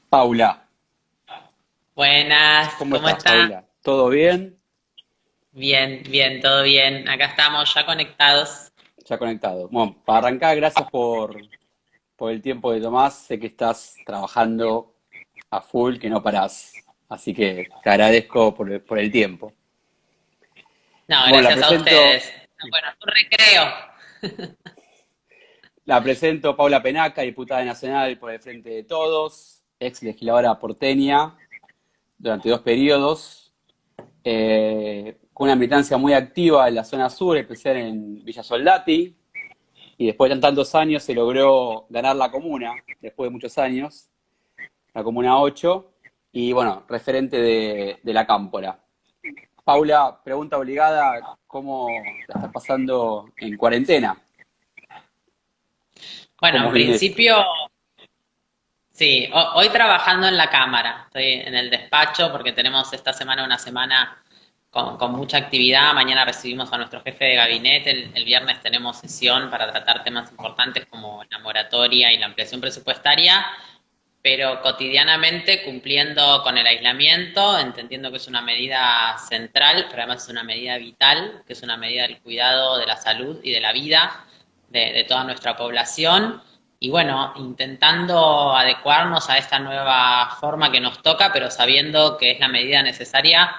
Paula, Buenas, ¿cómo ¿cómo estás, está? Paula? ¿Todo bien? Bien, bien, todo bien. Acá estamos ya conectados. Ya conectado. Bueno, para arrancar, gracias por el tiempo que tomás. Sé que estás trabajando a full, que no parás. Así que te agradezco por el tiempo. No, Bueno, gracias a ustedes. Bueno, un recreo. la presento Paula Penaca, diputada nacional por el Frente de Todos, ex legisladora porteña durante 2 periodos, con una militancia muy activa en la zona sur, especial en Villa Soldati. Y después de tantos años se logró ganar la comuna, después de muchos años, la comuna 8 y bueno, referente de la Cámpora. Paula, pregunta obligada, ¿cómo la estás pasando en cuarentena? Bueno, ¿Cómo en viene? principio, sí, hoy trabajando en la cámara. Estoy en el despacho porque tenemos esta semana una semana con mucha actividad. Mañana recibimos a nuestro jefe de gabinete. El viernes tenemos sesión para tratar temas importantes como la moratoria y la ampliación presupuestaria, pero cotidianamente cumpliendo con el aislamiento, entendiendo que es una medida central, pero además es una medida vital, que es una medida del cuidado de la salud y de la vida de toda nuestra población. Y bueno, intentando adecuarnos a esta nueva forma que nos toca, pero sabiendo que es la medida necesaria,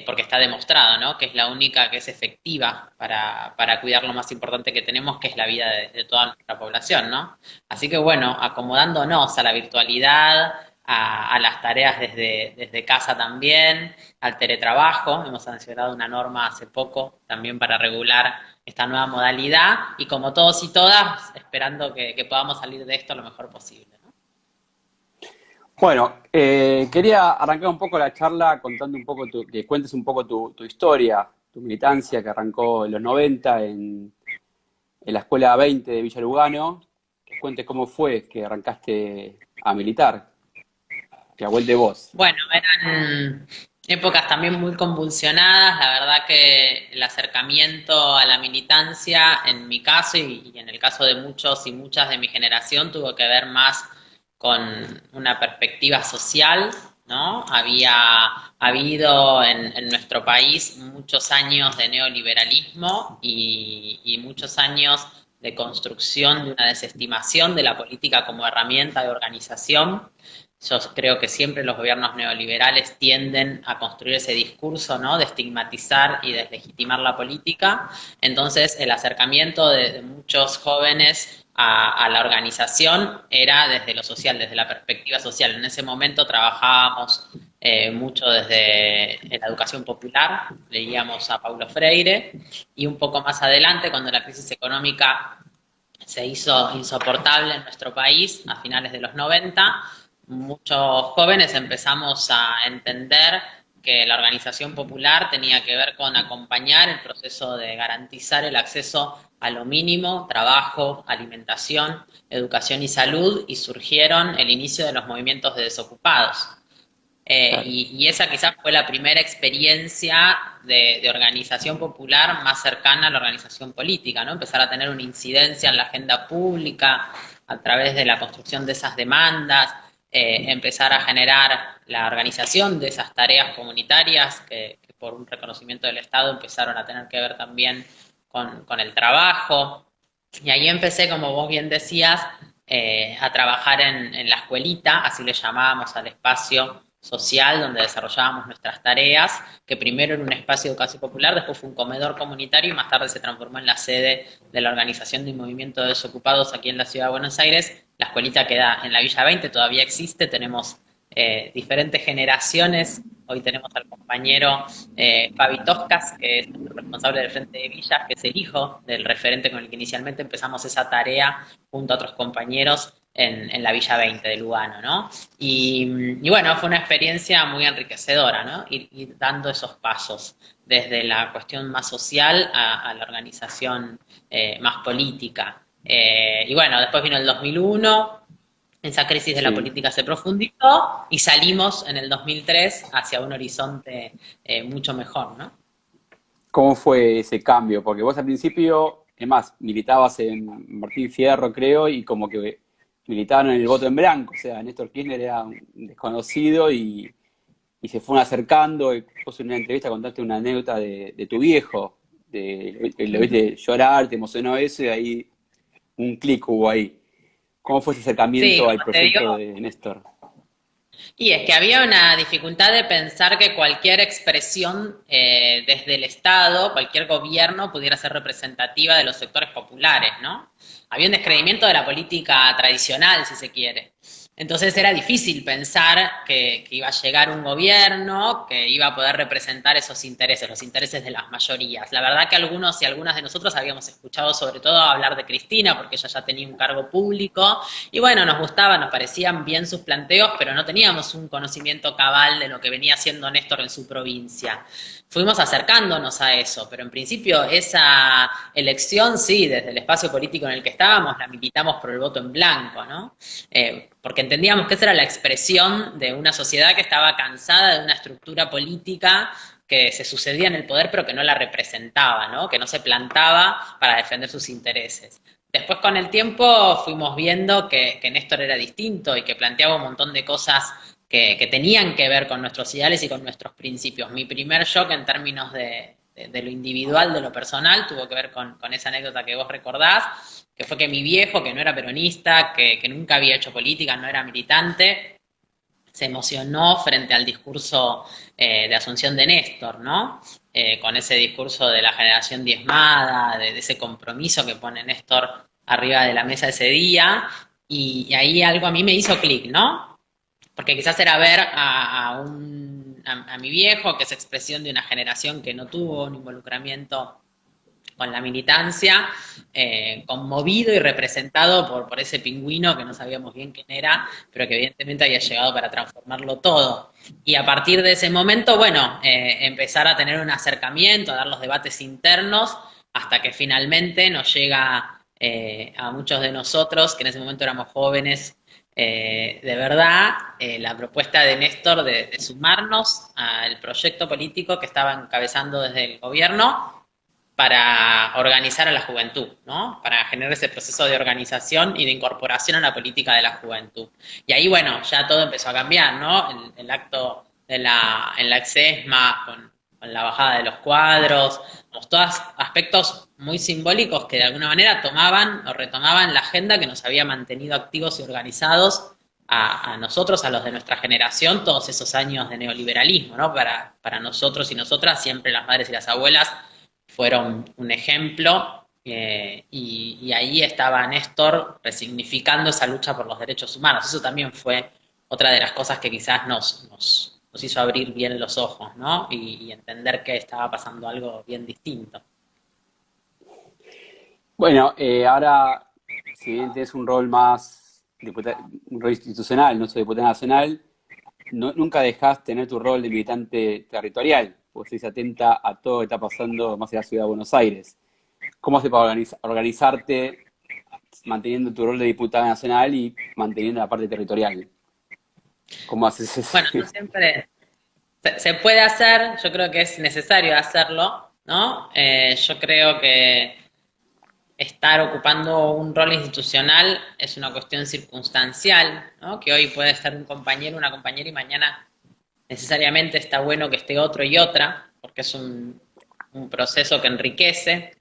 porque está demostrado, ¿no? Que es la única que es efectiva para cuidar lo más importante que tenemos, que es la vida de toda nuestra población, ¿no? Así que bueno, acomodándonos a la virtualidad, a las tareas desde casa también, al teletrabajo. Hemos sancionado una norma hace poco también para regular esta nueva modalidad y como todos y todas, esperando que podamos salir de esto lo mejor posible, ¿no? Bueno, quería arrancar un poco la charla contando un poco, que cuentes un poco tu historia, tu militancia que arrancó en los 90 en la Escuela 20 de Villa Lugano, que cuentes cómo fue que arrancaste a militar, que a de vos. Bueno, eran épocas también muy convulsionadas. La verdad que el acercamiento a la militancia, en mi caso y en el caso de muchos y muchas de mi generación, tuvo que ver más con una perspectiva social, ¿no? Había habido en nuestro país muchos años de neoliberalismo y muchos años de construcción de una desestimación de la política como herramienta de organización. Yo creo que siempre los gobiernos neoliberales tienden a construir ese discurso, ¿no? De estigmatizar y deslegitimar la política. Entonces, el acercamiento de muchos jóvenes a la organización era desde lo social, desde la perspectiva social. En ese momento trabajábamos mucho desde la educación popular, leíamos a Paulo Freire, y un poco más adelante, cuando la crisis económica se hizo insoportable en nuestro país a finales de los 90, muchos jóvenes empezamos a entender que la organización popular tenía que ver con acompañar el proceso de garantizar el acceso a lo mínimo, trabajo, alimentación, educación y salud, y surgieron el inicio de los movimientos de desocupados. Claro. Y esa quizás fue la primera experiencia de organización popular más cercana a la organización política, ¿no? Empezar a tener una incidencia en la agenda pública a través de la construcción de esas demandas, empezar a generar la organización de esas tareas comunitarias que por un reconocimiento del Estado empezaron a tener que ver también con el trabajo. Y ahí empecé, como vos bien decías, a trabajar en la escuelita, así le llamábamos al espacio social donde desarrollábamos nuestras tareas, que primero era un espacio de educación popular, después fue un comedor comunitario y más tarde se transformó en la sede de la organización de un movimiento de desocupados aquí en la ciudad de Buenos Aires. La escuelita queda en la Villa 20, todavía existe, tenemos diferentes generaciones. Hoy tenemos al compañero Fabi Toscas, que es el responsable del Frente de Villas, que es el hijo del referente con el que inicialmente empezamos esa tarea junto a otros compañeros en la Villa 20 de Lugano, ¿no? Y bueno, fue una experiencia muy enriquecedora, ¿no? Ir dando esos pasos desde la cuestión más social a la organización más política. Y bueno, después vino el 2001, esa crisis de la Sí. política se profundizó y salimos en el 2003 hacia un horizonte mucho mejor, ¿no? ¿Cómo fue ese cambio? Porque vos al principio, es más, militabas en Martín Fierro, creo, y como que militaban en el voto en blanco, o sea, Néstor Kirchner era un desconocido y se fueron acercando. Y vos en una entrevista contaste una anécdota de tu viejo, lo viste llorar, te emocionó eso y ahí un clic hubo ahí. ¿Cómo fue ese Sí, acercamiento al como te digo, proyecto de Néstor? y es que había una dificultad de pensar que cualquier expresión desde el Estado, cualquier gobierno pudiera ser representativa de los sectores populares, ¿no? Había un descreimiento de la política tradicional, si se quiere. Entonces era difícil pensar que iba a llegar un gobierno que iba a poder representar esos intereses, los intereses de las mayorías. La verdad que algunos y algunas de nosotros habíamos escuchado sobre todo hablar de Cristina, porque ella ya tenía un cargo público, y bueno, nos gustaba, nos parecían bien sus planteos, pero no teníamos un conocimiento cabal de lo que venía haciendo Néstor en su provincia. Fuimos acercándonos a eso, pero en principio esa elección, sí, desde el espacio político en el que estábamos, la militamos por el voto en blanco, ¿no? Porque entendíamos que esa era la expresión de una sociedad que estaba cansada de una estructura política que se sucedía en el poder pero que no la representaba, ¿no? Que no se plantaba para defender sus intereses. Después con el tiempo fuimos viendo que Néstor era distinto y que planteaba un montón de cosas que tenían que ver con nuestros ideales y con nuestros principios. Mi primer shock en términos de lo individual, de lo personal, tuvo que ver con esa anécdota que vos recordás, que fue que mi viejo, que no era peronista, que nunca había hecho política, no era militante, se emocionó frente al discurso de Asunción de Néstor, ¿no? Con ese discurso de la generación diezmada, de ese compromiso que pone Néstor arriba de la mesa ese día, y ahí algo a mí me hizo clic, ¿no? Porque quizás era ver a mi viejo, que es expresión de una generación que no tuvo un involucramiento con la militancia, conmovido y representado por ese pingüino que no sabíamos bien quién era, pero que evidentemente había llegado para transformarlo todo. Y a partir de ese momento, bueno, empezar a tener un acercamiento, a dar los debates internos, hasta que finalmente nos llega a muchos de nosotros, que en ese momento éramos jóvenes, de verdad, la propuesta de Néstor de sumarnos al proyecto político que estaba encabezando desde el gobierno para organizar a la juventud, ¿no? Para generar ese proceso de organización y de incorporación a la política de la juventud. Y ahí, bueno, ya todo empezó a cambiar, ¿no? El acto en la Exesma, con la bajada de los cuadros, todos aspectos muy simbólicos que de alguna manera tomaban o retomaban la agenda que nos había mantenido activos y organizados a nosotros, a los de nuestra generación, todos esos años de neoliberalismo, ¿no? Para nosotros y nosotras, siempre las madres y las abuelas fueron un ejemplo, y ahí estaba Néstor resignificando esa lucha por los derechos humanos. Eso también fue otra de las cosas que quizás nos hizo abrir bien los ojos, ¿no? Y entender que estaba pasando algo bien distinto. Bueno, ahora, si bien tienes un rol más, un rol institucional, no soy diputada nacional, nunca dejás tener tu rol de militante territorial, porque estás atenta a todo lo que está pasando más en la ciudad de Buenos Aires. ¿Cómo haces para organizarte manteniendo tu rol de diputada nacional y manteniendo la parte territorial? ¿Cómo haces eso? Bueno, no siempre se puede hacer, yo creo que es necesario hacerlo, ¿no? Yo creo que estar ocupando un rol institucional es una cuestión circunstancial, ¿no? Que hoy puede estar un compañero, una compañera y mañana necesariamente está bueno que esté otro y otra, porque es un proceso que enriquece,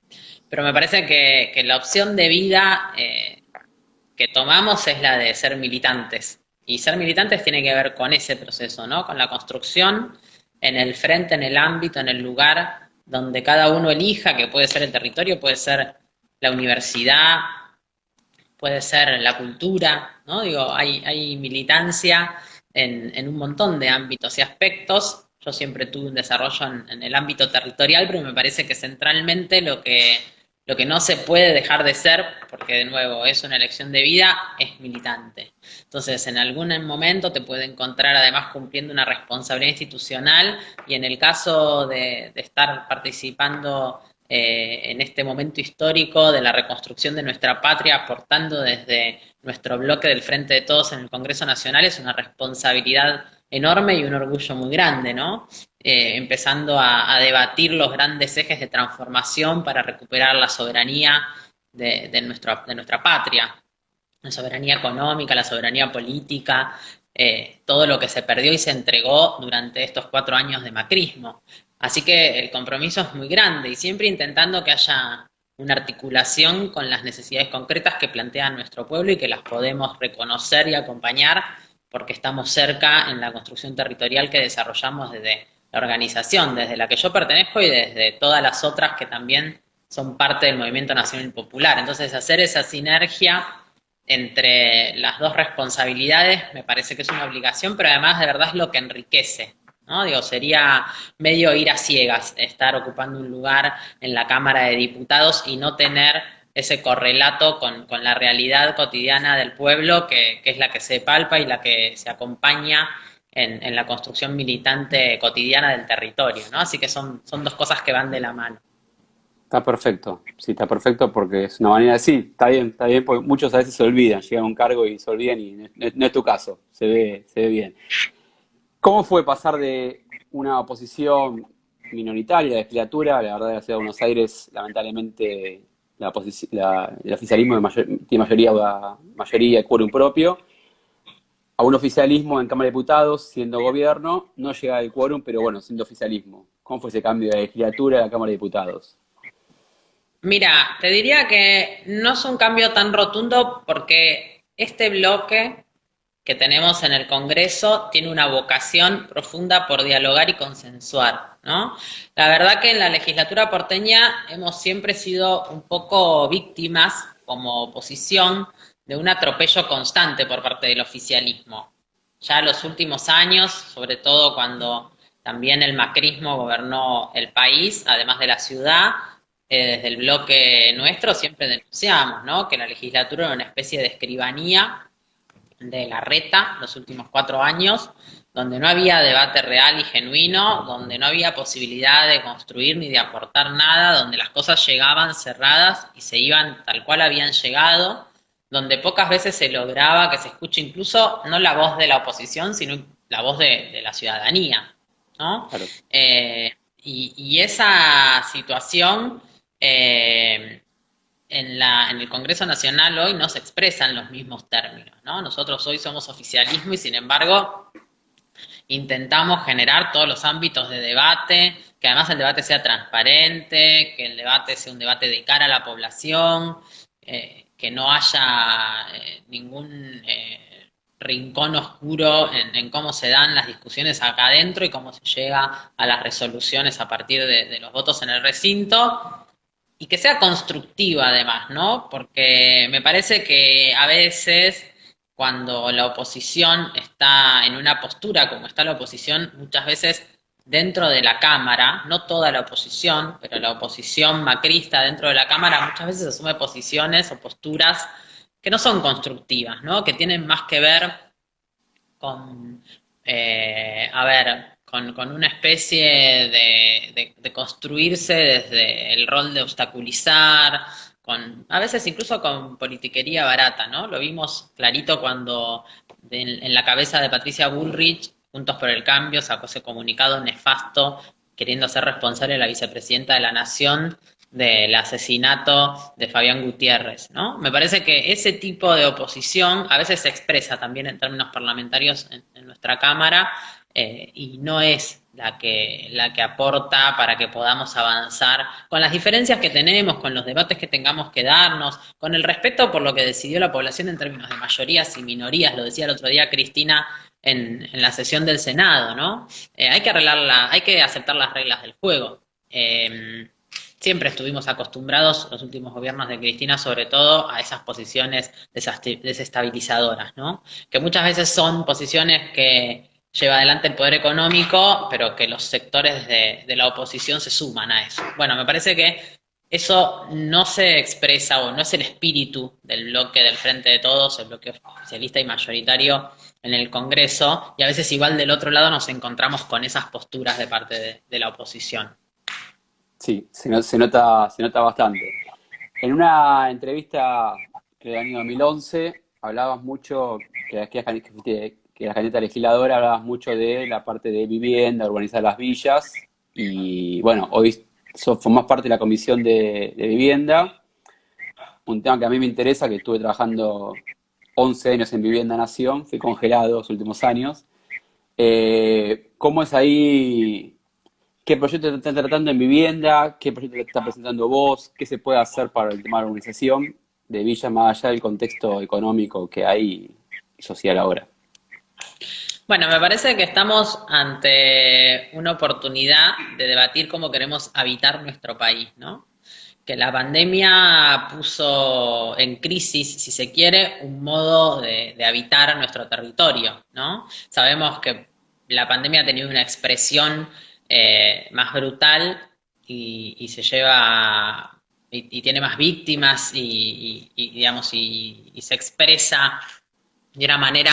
pero me parece que la opción de vida que tomamos es la de ser militantes. Y ser militantes tiene que ver con ese proceso, ¿no? Con la construcción en el frente, en el ámbito, en el lugar donde cada uno elija, que puede ser el territorio, puede ser la universidad, puede ser la cultura, ¿no? Digo, hay militancia en un montón de ámbitos y aspectos. Yo siempre tuve un desarrollo en el ámbito territorial, pero me parece que centralmente lo que no se puede dejar de ser, porque de nuevo es una elección de vida, es militante. Entonces, en algún momento te puede encontrar además cumpliendo una responsabilidad institucional, y en el caso de estar participando en este momento histórico de la reconstrucción de nuestra patria, aportando desde nuestro bloque del Frente de Todos en el Congreso Nacional, es una responsabilidad enorme y un orgullo muy grande, ¿no? Empezando a debatir los grandes ejes de transformación para recuperar la soberanía de nuestra patria. la soberanía económica, la soberanía política, todo lo que se perdió y se entregó durante estos 4 años de macrismo. Así que el compromiso es muy grande y siempre intentando que haya una articulación con las necesidades concretas que plantea nuestro pueblo y que las podemos reconocer y acompañar porque estamos cerca en la construcción territorial que desarrollamos desde la organización, desde la que yo pertenezco y desde todas las otras que también son parte del movimiento nacional popular. Entonces, hacer esa sinergia entre las dos responsabilidades me parece que es una obligación, pero además de verdad es lo que enriquece, ¿no? Digo, sería medio ir a ciegas estar ocupando un lugar en la Cámara de Diputados y no tener ese correlato con la realidad cotidiana del pueblo, que es la que se palpa y la que se acompaña en la construcción militante cotidiana del territorio, ¿no? Así que son dos cosas que van de la mano. Está perfecto, sí, está perfecto porque es una manera de sí, está bien, porque muchos a veces se olvidan, llegan a un cargo y se olvidan y no es tu caso, se ve bien. ¿Cómo fue pasar de una oposición minoritaria, de legislatura, la verdad de la Ciudad de Buenos Aires, lamentablemente el oficialismo tiene mayoría de quórum propio, a un oficialismo en Cámara de Diputados, siendo gobierno, no llega el quórum, pero bueno, siendo oficialismo? ¿Cómo fue ese cambio de legislatura a la Cámara de Diputados? Mira, te diría que no es un cambio tan rotundo porque este bloque que tenemos en el Congreso tiene una vocación profunda por dialogar y consensuar, ¿no? La verdad que en la legislatura porteña hemos siempre sido un poco víctimas como oposición de un atropello constante por parte del oficialismo. Ya en los últimos años, sobre todo cuando también el macrismo gobernó el país, además de la ciudad, desde el bloque nuestro siempre denunciamos, ¿no? Que la legislatura era una especie de escribanía de la reta los últimos 4 años, donde no había debate real y genuino, donde no había posibilidad de construir ni de aportar nada, donde las cosas llegaban cerradas y se iban tal cual habían llegado, donde pocas veces se lograba que se escuche incluso no la voz de la oposición, sino la voz de la ciudadanía, ¿no? Claro. Y esa situación en el Congreso Nacional hoy no se expresan los mismos términos, ¿no? Nosotros hoy somos oficialismo y sin embargo intentamos generar todos los ámbitos de debate, que además el debate sea transparente, que el debate sea un debate de cara a la población, que no haya ningún rincón oscuro en cómo se dan las discusiones acá adentro y cómo se llega a las resoluciones a partir de los votos en el recinto y que sea constructiva además, ¿no? Porque me parece que a veces cuando la oposición está en una postura como está la oposición, muchas veces dentro de la Cámara, no toda la oposición, pero la oposición macrista dentro de la Cámara muchas veces asume posiciones o posturas que no son constructivas, ¿no? Que tienen más que ver con, a ver, con una especie de construirse desde el rol de obstaculizar, a veces incluso con politiquería barata, ¿no? Lo vimos clarito cuando en la cabeza de Patricia Bullrich, Juntos por el Cambio, sacó ese comunicado nefasto queriendo ser responsable de la vicepresidenta de la Nación del asesinato de Fabián Gutiérrez, ¿no? Me parece que ese tipo de oposición a veces se expresa también en términos parlamentarios en nuestra Cámara y no es la que aporta para que podamos avanzar con las diferencias que tenemos, con los debates que tengamos que darnos, con el respeto por lo que decidió la población en términos de mayorías y minorías, lo decía el otro día Cristina en la sesión del Senado, ¿no? Hay que aceptar las reglas del juego. Siempre estuvimos acostumbrados, los últimos gobiernos de Cristina, sobre todo, a esas posiciones desestabilizadoras, ¿no? Que muchas veces son posiciones que lleva adelante el poder económico, pero que los sectores de la oposición se suman a eso. Bueno, me parece que eso no se expresa o no es el espíritu del bloque del Frente de Todos, el bloque oficialista y mayoritario en el Congreso, y a veces igual del otro lado nos encontramos con esas posturas de parte de la oposición. Sí, se nota bastante. En una entrevista del año 2011 hablabas mucho, que la candidata legisladora, hablabas mucho de la parte de vivienda, urbanizar las villas, y bueno, hoy formás parte de la comisión de vivienda, un tema que a mí me interesa, que estuve trabajando 11 años en Vivienda Nación, fui congelado los últimos años. ¿Cómo es ahí? ¿Qué proyecto te están tratando en vivienda? ¿Qué proyecto te está presentando vos? ¿Qué se puede hacer para el tema de la urbanización de Villa más allá del contexto económico que hay y social ahora? Bueno, me parece que estamos ante una oportunidad de debatir cómo queremos habitar nuestro país, ¿no? Que la pandemia puso en crisis, si se quiere, un modo de habitar nuestro territorio, ¿no? Sabemos que la pandemia ha tenido una expresión más brutal y se lleva y tiene más víctimas digamos y se expresa de una manera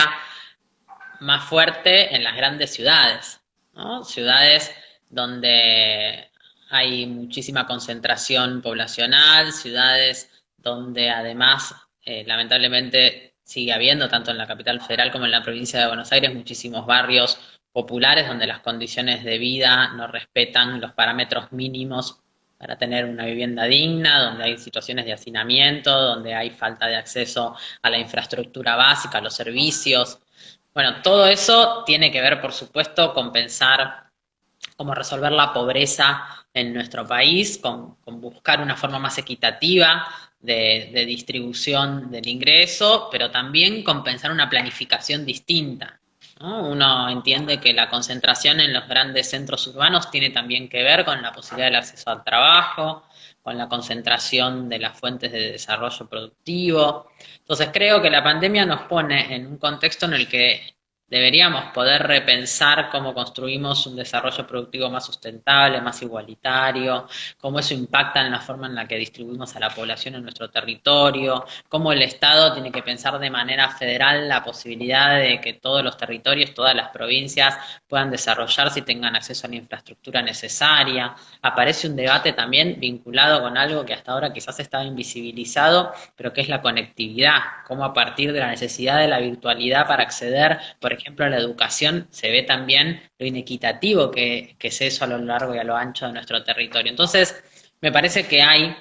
más fuerte en las grandes ciudades, ¿no? Ciudades donde hay muchísima concentración poblacional, ciudades donde además, lamentablemente, sigue habiendo, tanto en la capital federal como en la provincia de Buenos Aires, muchísimos barrios populares donde las condiciones de vida no respetan los parámetros mínimos para tener una vivienda digna, donde hay situaciones de hacinamiento, donde hay falta de acceso a la infraestructura básica, a los servicios. Bueno, todo eso tiene que ver, por supuesto, con pensar cómo resolver la pobreza en nuestro país, con buscar una forma más equitativa de distribución del ingreso, pero también con pensar una planificación distinta, ¿no? Uno entiende que la concentración en los grandes centros urbanos tiene también que ver con la posibilidad del acceso al trabajo, con la concentración de las fuentes de desarrollo productivo. Entonces creo que la pandemia nos pone en un contexto en el que deberíamos poder repensar cómo construimos un desarrollo productivo más sustentable, más igualitario, cómo eso impacta en la forma en la que distribuimos a la población en nuestro territorio, cómo el Estado tiene que pensar de manera federal la posibilidad de que todos los territorios, todas las provincias puedan desarrollarse y tengan acceso a la infraestructura necesaria. Aparece un debate también vinculado con algo que hasta ahora quizás estaba invisibilizado, pero que es la conectividad, cómo a partir de la necesidad de la virtualidad para acceder, por ejemplo, a la educación, se ve también lo inequitativo que es eso a lo largo y a lo ancho de nuestro territorio. Entonces, me parece que hay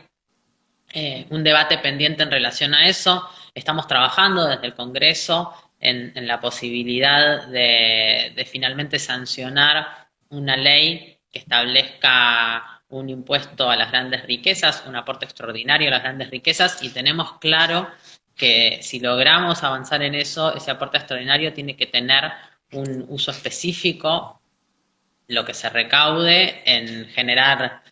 un debate pendiente en relación a eso. Estamos trabajando desde el Congreso en la posibilidad de finalmente sancionar una ley que establezca un impuesto a las grandes riquezas, un aporte extraordinario a las grandes riquezas, y tenemos claro que si logramos avanzar en eso, ese aporte extraordinario tiene que tener un uso específico, lo que se recaude en generar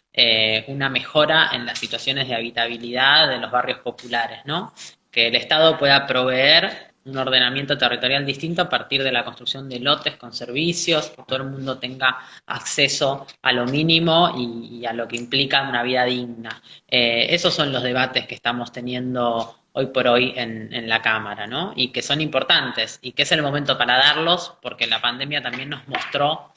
una mejora en las situaciones de habitabilidad de los barrios populares, ¿no? Que el Estado pueda proveer un ordenamiento territorial distinto a partir de la construcción de lotes con servicios, que todo el mundo tenga acceso a lo mínimo y a lo que implica una vida digna. Esos son los debates que estamos teniendo hoy por hoy en la Cámara, ¿no? Y que son importantes y que es el momento para darlos porque la pandemia también nos mostró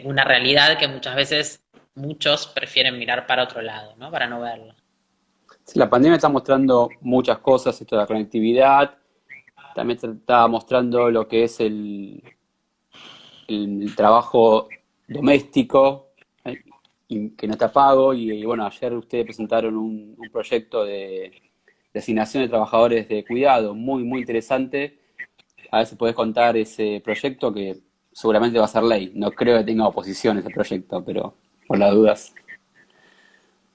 una realidad que muchas veces muchos prefieren mirar para otro lado, ¿no? Para no verlo. Sí, la pandemia está mostrando muchas cosas, esto de la conectividad, también está mostrando lo que es el trabajo doméstico, que no está pago, y bueno, ayer ustedes presentaron un proyecto de asignación de trabajadores de cuidado, muy, muy interesante. A ver si podés contar ese proyecto que seguramente va a ser ley. No creo que tenga oposición ese proyecto, pero por las dudas.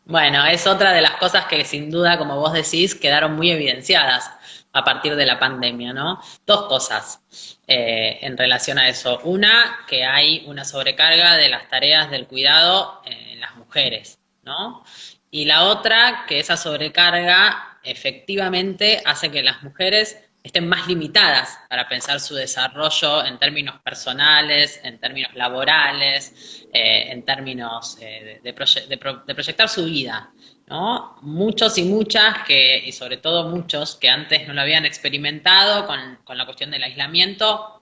Bueno, es otra de las cosas que sin duda, como vos decís, quedaron muy evidenciadas a partir de la pandemia, ¿no? Dos cosas en relación a eso. Una, que hay una sobrecarga de las tareas del cuidado en las mujeres, ¿no? Y la otra, que esa sobrecarga efectivamente hace que las mujeres estén más limitadas para pensar su desarrollo en términos personales, en términos laborales, en términos de proyectar su vida, ¿no? Muchos y muchas y sobre todo muchos que antes no lo habían experimentado con la cuestión del aislamiento,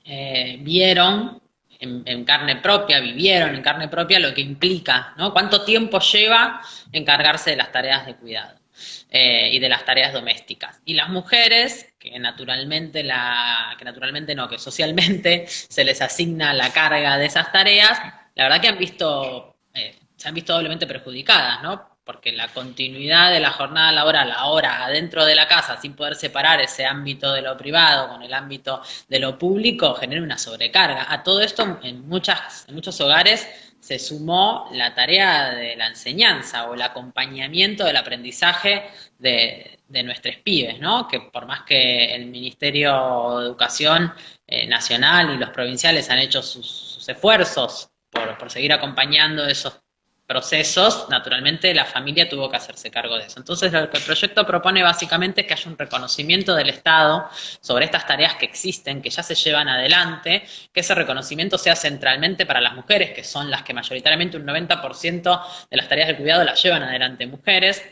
vieron en carne propia, vivieron en carne propia lo que implica, ¿no? Cuánto tiempo lleva encargarse de las tareas de cuidado y de las tareas domésticas. Y las mujeres, que socialmente se les asigna la carga de esas tareas, la verdad que se han visto doblemente perjudicadas, ¿no? porque la continuidad de la jornada laboral ahora adentro de la casa, sin poder separar ese ámbito de lo privado con el ámbito de lo público, genera una sobrecarga. A todo esto, en muchos hogares se sumó la tarea de la enseñanza o el acompañamiento del aprendizaje de nuestros pibes, ¿no? Que por más que el Ministerio de Educación nacional y los provinciales han hecho sus esfuerzos por seguir acompañando esos procesos, naturalmente la familia tuvo que hacerse cargo de eso. Entonces lo que el proyecto propone básicamente es que haya un reconocimiento del Estado sobre estas tareas que existen, que ya se llevan adelante, que ese reconocimiento sea centralmente para las mujeres, que son las que mayoritariamente un 90% de las tareas de cuidado las llevan adelante mujeres.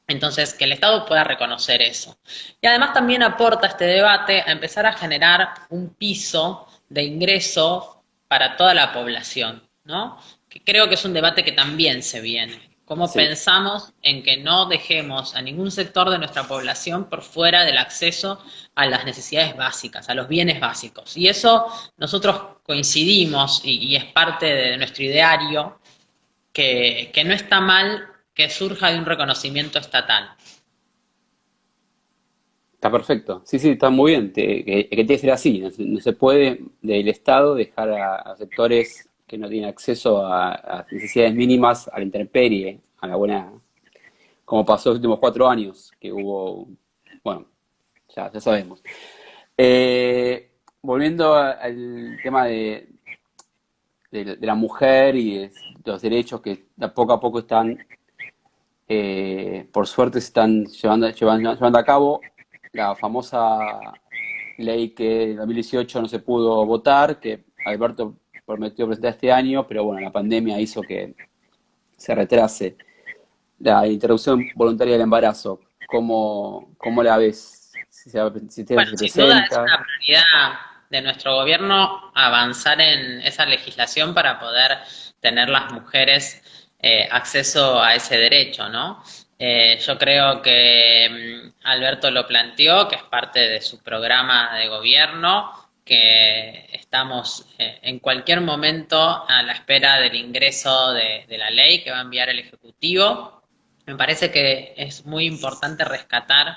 Entonces, que el Estado pueda reconocer eso. Y además también aporta este debate a empezar a generar un piso de ingreso para toda la población, ¿no? Que creo que es un debate que también se viene. ¿Cómo Sí, pensamos en que no dejemos a ningún sector de nuestra población por fuera del acceso a las necesidades básicas, a los bienes básicos? Y eso nosotros coincidimos y es parte de nuestro ideario, que no está mal que surja de un reconocimiento estatal. está perfecto. Sí, sí, está muy bien. Que tiene que ser así. No se puede del Estado dejar a sectores que no tienen acceso a necesidades mínimas, a la intemperie, a la buena, como pasó los últimos 4 años, que hubo, bueno, ya sabemos. Volviendo al tema de la mujer y de los derechos que de poco a poco están, por suerte, se están llevando a cabo. La famosa ley que en 2018 no se pudo votar, que Alberto prometió presentar este año, pero bueno, la pandemia hizo que se retrase. La interrupción voluntaria del embarazo, ¿cómo la ves? Si Bueno, se sin duda es presenta. una prioridad de nuestro gobierno avanzar en esa legislación para poder tener las mujeres acceso a ese derecho, ¿no? Yo creo que Alberto lo planteó, que es parte de su programa de gobierno, que estamos en cualquier momento a la espera del ingreso de la ley que va a enviar el Ejecutivo. Me parece que es muy importante rescatar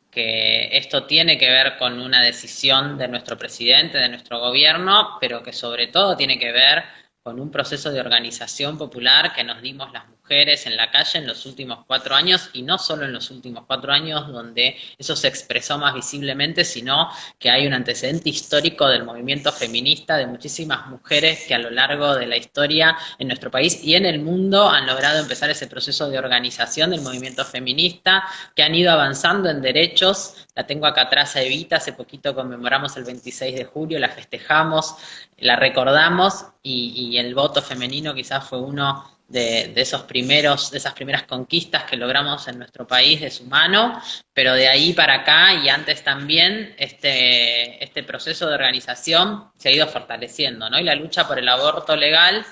que esto tiene que ver con una decisión de nuestro presidente, de nuestro gobierno, pero que sobre todo tiene que ver con un proceso de organización popular que nos dimos las mujeres en la calle en los últimos 4 años, y no solo en los últimos 4 años donde eso se expresó más visiblemente, sino que hay un antecedente histórico del movimiento feminista, de muchísimas mujeres que a lo largo de la historia en nuestro país y en el mundo han logrado empezar ese proceso de organización del movimiento feminista, que han ido avanzando en derechos. La tengo acá atrás a Evita, hace poquito conmemoramos el 26 de julio, la festejamos, la recordamos, y el voto femenino quizás fue uno de esas primeras conquistas que logramos en nuestro país de su mano, pero de ahí para acá y antes también este proceso de organización se ha ido fortaleciendo, ¿no? Y la lucha por el aborto legal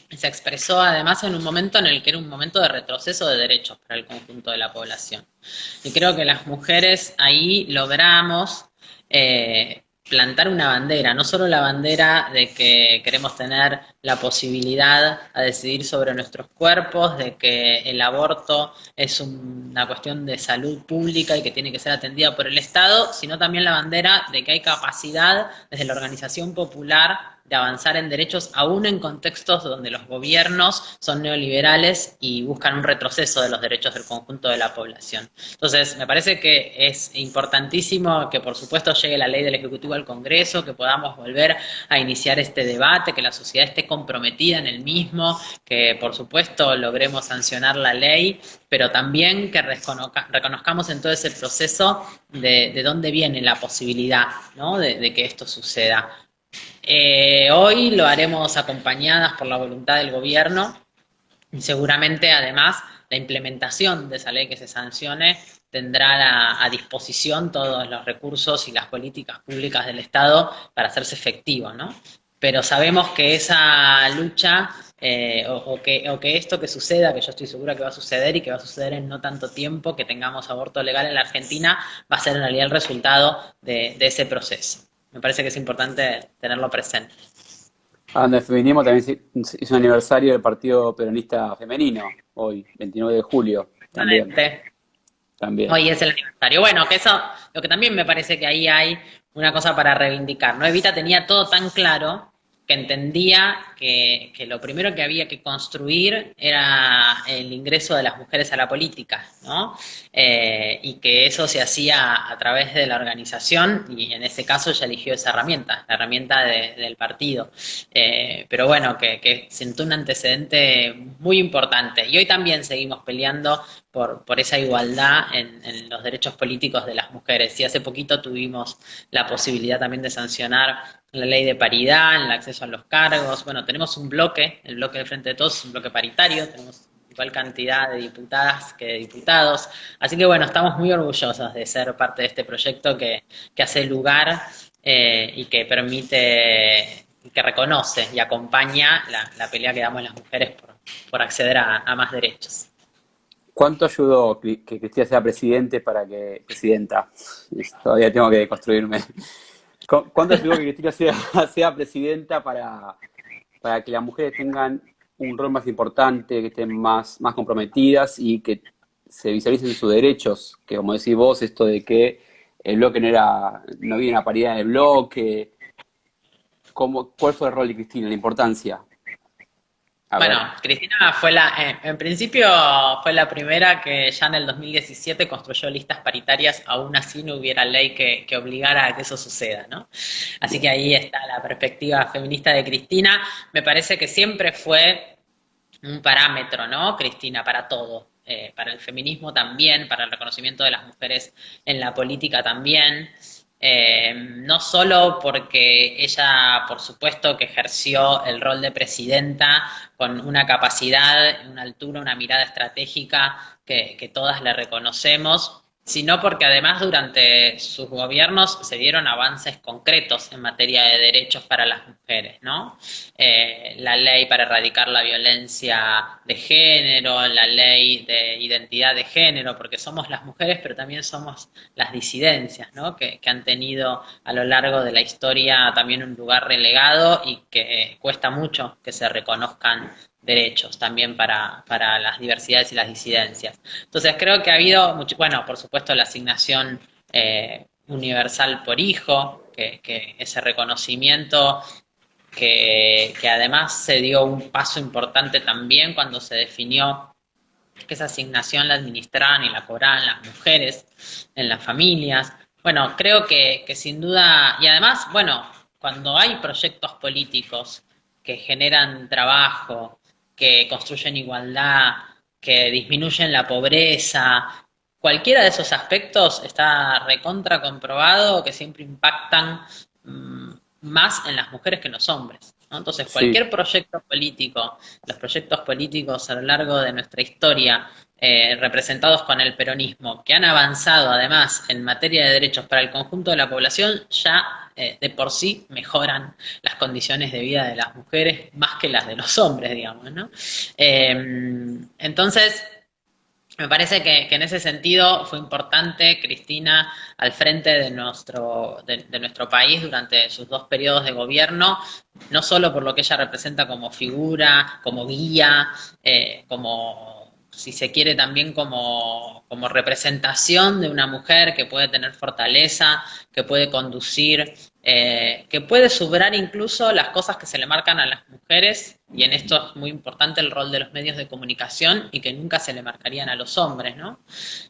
se expresó además en un momento en el que era un momento de retroceso de derechos para el conjunto de la población. Y creo que las mujeres ahí logramos plantar una bandera, no solo la bandera de que queremos tener la posibilidad a decidir sobre nuestros cuerpos, de que el aborto es una cuestión de salud pública y que tiene que ser atendida por el Estado, sino también la bandera de que hay capacidad desde la organización popular de avanzar en derechos, aún en contextos donde los gobiernos son neoliberales y buscan un retroceso de los derechos del conjunto de la población. Entonces, me parece que es importantísimo que, por supuesto, llegue la ley del Ejecutivo al Congreso, que podamos volver a iniciar este debate, que la sociedad esté comprometida en el mismo, que, por supuesto, logremos sancionar la ley, pero también que reconozcamos en todo ese proceso de dónde viene la posibilidad, ¿no? de que esto suceda. Hoy lo haremos acompañadas por la voluntad del gobierno y seguramente además la implementación de esa ley que se sancione tendrá a disposición todos los recursos y las políticas públicas del Estado para hacerse efectivo, ¿no? Pero sabemos que esa lucha o que esto que suceda, que yo estoy segura que va a suceder y que va a suceder en no tanto tiempo, que tengamos aborto legal en la Argentina, va a ser en realidad el resultado de ese proceso. Me parece que es importante tenerlo presente. Hablando de feminismo, también se hizo un aniversario del Partido Peronista Femenino, hoy, 29 de julio, también, Nuevamente. también. Hoy es el aniversario. Bueno, que eso, lo que también me parece que ahí hay una cosa para reivindicar, ¿no? Evita tenía todo tan claro que entendía que lo primero que había que construir era el ingreso de las mujeres a la política, ¿no? Y que eso se hacía a través de la organización y en ese caso ella eligió esa herramienta, la herramienta del partido. Pero bueno, que sentó un antecedente muy importante. Y hoy también seguimos peleando por esa igualdad en los derechos políticos de las mujeres. Y hace poquito tuvimos la posibilidad también de sancionar la ley de paridad, el acceso a los cargos. Bueno, tenemos un bloque, el bloque del Frente de Todos es un bloque paritario, tenemos igual cantidad de diputadas que de diputados. Así que bueno, estamos muy orgullosos de ser parte de este proyecto que hace lugar y que permite, que reconoce y acompaña la pelea que damos las mujeres por acceder a más derechos. ¿Cuánto ayudó que Cristina sea presidenta? Todavía tengo que construirme. ¿Cuánto ayudó que Cristina sea presidenta para que las mujeres tengan un rol más importante, que estén más comprometidas y que se visualicen sus derechos? Que como decís vos, esto de que el bloque no había una paridad en el bloque. ¿Cuál fue el rol de Cristina, la importancia? A Bueno, ver, Cristina en principio fue la primera que ya en el 2017 construyó listas paritarias, aún así no hubiera ley que obligara a que eso suceda, ¿no? Así que bien. ahí está la perspectiva feminista de Cristina. Me parece que siempre fue un parámetro, ¿no? Cristina, para todo. Para el feminismo también, para el reconocimiento de las mujeres en la política también. No solo porque ella, por supuesto, que ejerció el rol de presidenta con una capacidad, una altura, una mirada estratégica que todas le reconocemos, sino porque además durante sus gobiernos se dieron avances concretos en materia de derechos para las mujeres, ¿no? La ley para erradicar la violencia de género, la ley de identidad de género, porque somos las mujeres, pero también somos las disidencias, ¿no? Que han tenido a lo largo de la historia también un lugar relegado y que cuesta mucho que se reconozcan derechos también para las diversidades y las disidencias. Entonces creo que ha habido, mucho, bueno, por supuesto la asignación universal por hijo, que ese reconocimiento que además se dio un paso importante también cuando se definió que esa asignación la administraban y la cobraban las mujeres en las familias. Bueno, creo que sin duda, y además, bueno, cuando hay proyectos políticos que generan trabajo, que construyen igualdad, que disminuyen la pobreza, cualquiera de esos aspectos está recontra comprobado que siempre impactan más en las mujeres que en los hombres, ¿no? Entonces, Sí, cualquier proyecto político, los proyectos políticos a lo largo de nuestra historia, representados con el peronismo, que han avanzado además en materia de derechos para el conjunto de la población, ya de por sí mejoran las condiciones de vida de las mujeres más que las de los hombres, digamos, ¿no? Entonces, me parece que en ese sentido fue importante Cristina al frente de nuestro país durante sus dos periodos de gobierno, no solo por lo que ella representa como figura, como guía, como, si se quiere, también como representación de una mujer que puede tener fortaleza, que puede conducir, que puede superar incluso las cosas que se le marcan a las mujeres, y en esto es muy importante el rol de los medios de comunicación y que nunca se le marcarían a los hombres, ¿no?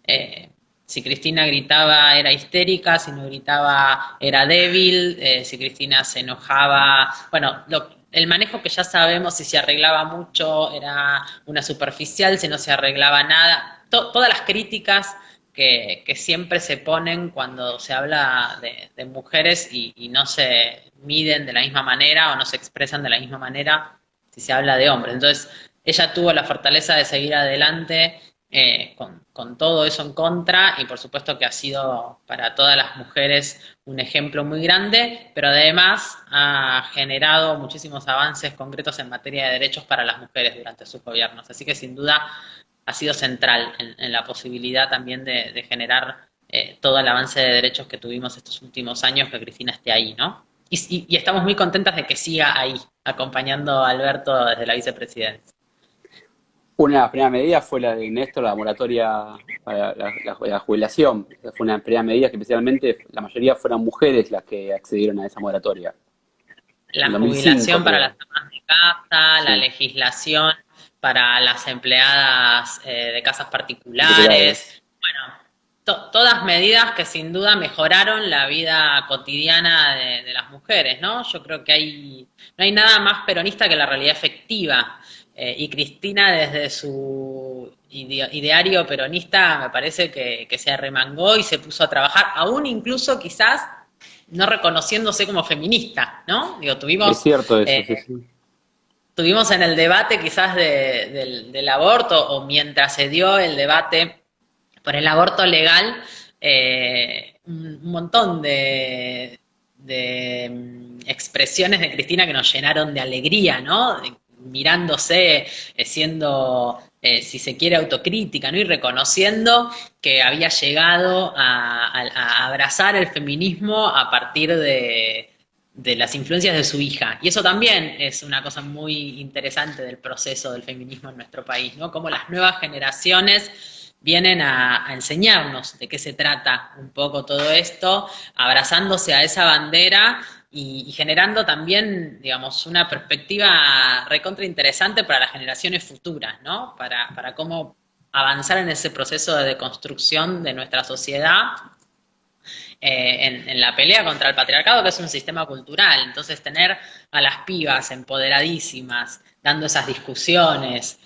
Eh, si Cristina gritaba era histérica, si no gritaba era débil, si Cristina se enojaba, bueno, el manejo que ya sabemos, si se arreglaba mucho era una superficial, si no se arreglaba nada, todas las críticas que siempre se ponen cuando se habla de mujeres y no se miden de la misma manera o no se expresan de la misma manera si se habla de hombres. Entonces, ella tuvo la fortaleza de seguir adelante con todo eso en contra y por supuesto que ha sido para todas las mujeres un ejemplo muy grande, pero además ha generado muchísimos avances concretos en materia de derechos para las mujeres durante sus gobiernos. Así que sin duda ha sido central en la posibilidad también de generar todo el avance de derechos que tuvimos estos últimos años, que Cristina esté ahí, ¿no? Y estamos muy contentas de que siga ahí, acompañando a Alberto desde la vicepresidencia. Una de las primeras medidas fue la de Néstor, la moratoria para la jubilación. Esa fue una primera medida que especialmente la mayoría fueron mujeres las que accedieron a esa moratoria. En La 2005, jubilación para las creo. amas de casa, la Sí, legislación para las empleadas de casas particulares, particulares. bueno, todas medidas que sin duda mejoraron la vida cotidiana de las mujeres, ¿no? Yo creo que no hay nada más peronista que la realidad efectiva. Y Cristina, desde su ideario peronista, me parece que se arremangó y se puso a trabajar, aún incluso quizás no reconociéndose como feminista, ¿no? Digo, Es cierto eso, sí, sí. tuvimos en el debate quizás del aborto, o mientras se dio el debate por el aborto legal, un montón de expresiones de Cristina que nos llenaron de alegría, ¿no? Mirándose, siendo, si se quiere, autocrítica, ¿no? Y reconociendo que había llegado a abrazar el feminismo a partir de las influencias de su hija. Y eso también es una cosa muy interesante del proceso del feminismo en nuestro país, ¿no? Cómo las nuevas generaciones vienen a enseñarnos de qué se trata un poco todo esto, abrazándose a esa bandera y generando también, digamos, una perspectiva recontra interesante para las generaciones futuras, ¿no? Para cómo avanzar en ese proceso de deconstrucción de nuestra sociedad en la pelea contra el patriarcado, que es un sistema cultural. Entonces, tener a las pibas empoderadísimas, dando esas discusiones,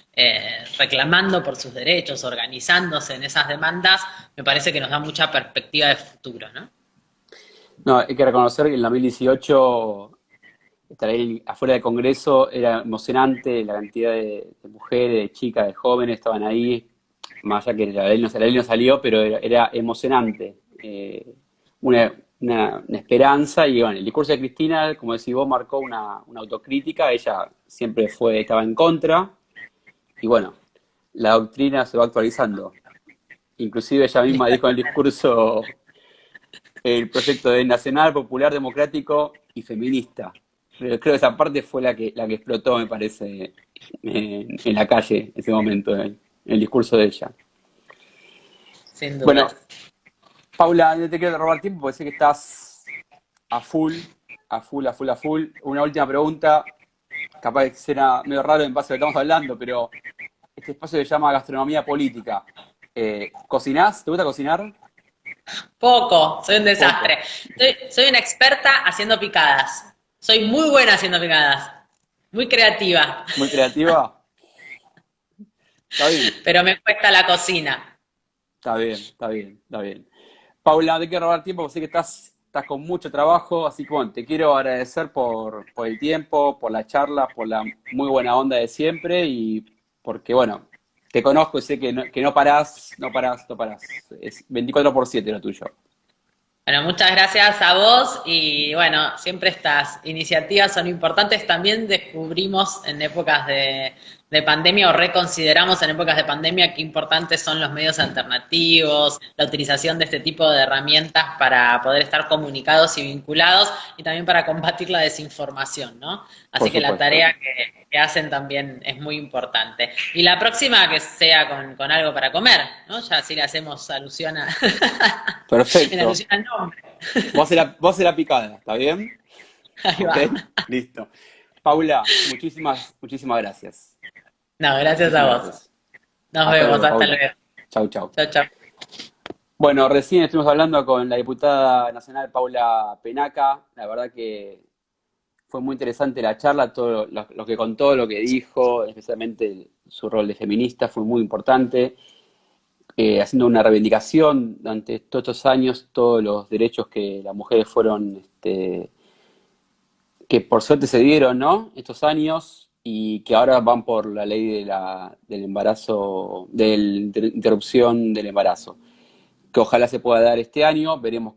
reclamando por sus derechos, organizándose en esas demandas, me parece que nos da mucha perspectiva de futuro, ¿no? No, hay que reconocer que en el 2018 estar ahí afuera del Congreso era emocionante, la cantidad de mujeres, de chicas, de jóvenes estaban ahí, más allá que la ley no salió, pero era emocionante. Una, una esperanza y bueno, el discurso de Cristina, como decís vos, marcó una autocrítica, ella siempre estaba en contra y bueno, la doctrina se va actualizando. Inclusive ella misma dijo en el discurso el proyecto de nacional, popular, democrático y feminista. Pero creo que esa parte fue la que explotó, me parece, en la calle en ese momento, en el discurso de ella. Sin Bueno, dudas. Paula, no te quiero robar tiempo porque sé que estás a full, a full, a full, a full. Una última pregunta, capaz que será medio raro en base a lo que estamos hablando, pero este espacio se llama gastronomía política. ¿Cocinás? ¿Te gusta cocinar? Poco, soy un Poco. desastre. Soy una experta haciendo picadas. Soy muy buena haciendo picadas. Muy creativa, ¿Muy creativa? Está bien. pero me cuesta la cocina. Está bien, está bien, está bien. Paula, no te quiero robar tiempo, porque sé que estás con mucho trabajo, así que bueno, te quiero agradecer por el tiempo, por la charla, por la muy buena onda de siempre y porque bueno, te conozco y sé que no parás, no parás, no parás. Es 24/7 lo tuyo. Bueno, muchas gracias a vos y bueno, siempre estas iniciativas son importantes. También descubrimos en épocas de pandemia o reconsideramos en épocas de pandemia qué importantes son los medios alternativos, la utilización de este tipo de herramientas para poder estar comunicados y vinculados y también para combatir la desinformación, ¿no? Por Así que la supuesto. tarea que hacen también es muy importante. Y la próxima que sea con algo para comer, ¿no? Ya así le hacemos alusión en Perfecto. alusión al nombre. Vos haces la picada, ¿está bien? Ahí ¿Ok? va. Listo. Paula, muchísimas, muchísimas gracias. No, gracias a Muchísimas vos. gracias. Nos Hasta vemos, luego, hasta Paula. luego. Chau, chau. Chao, chao. Bueno, recién estuvimos hablando con la diputada nacional Paula Penaca. La verdad que fue muy interesante la charla, todo lo que contó, lo que dijo, especialmente su rol de feminista fue muy importante, haciendo una reivindicación durante todos estos años, todos los derechos que las mujeres fueron, que por suerte se dieron, ¿no? Estos años y que ahora van por la ley del embarazo, de la interrupción del embarazo que ojalá se pueda dar este año, veremos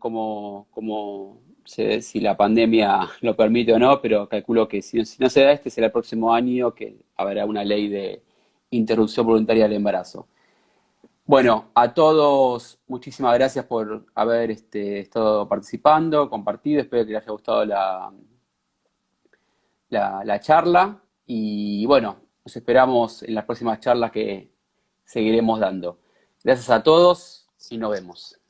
si la pandemia lo permite o no, pero calculo que si no se da este, será el próximo año que habrá una ley de interrupción voluntaria del embarazo. Bueno, a todos, muchísimas gracias por haber estado participando, compartido, espero que les haya gustado la charla y bueno, nos esperamos en las próximas charlas que seguiremos dando. Gracias a todos y nos vemos.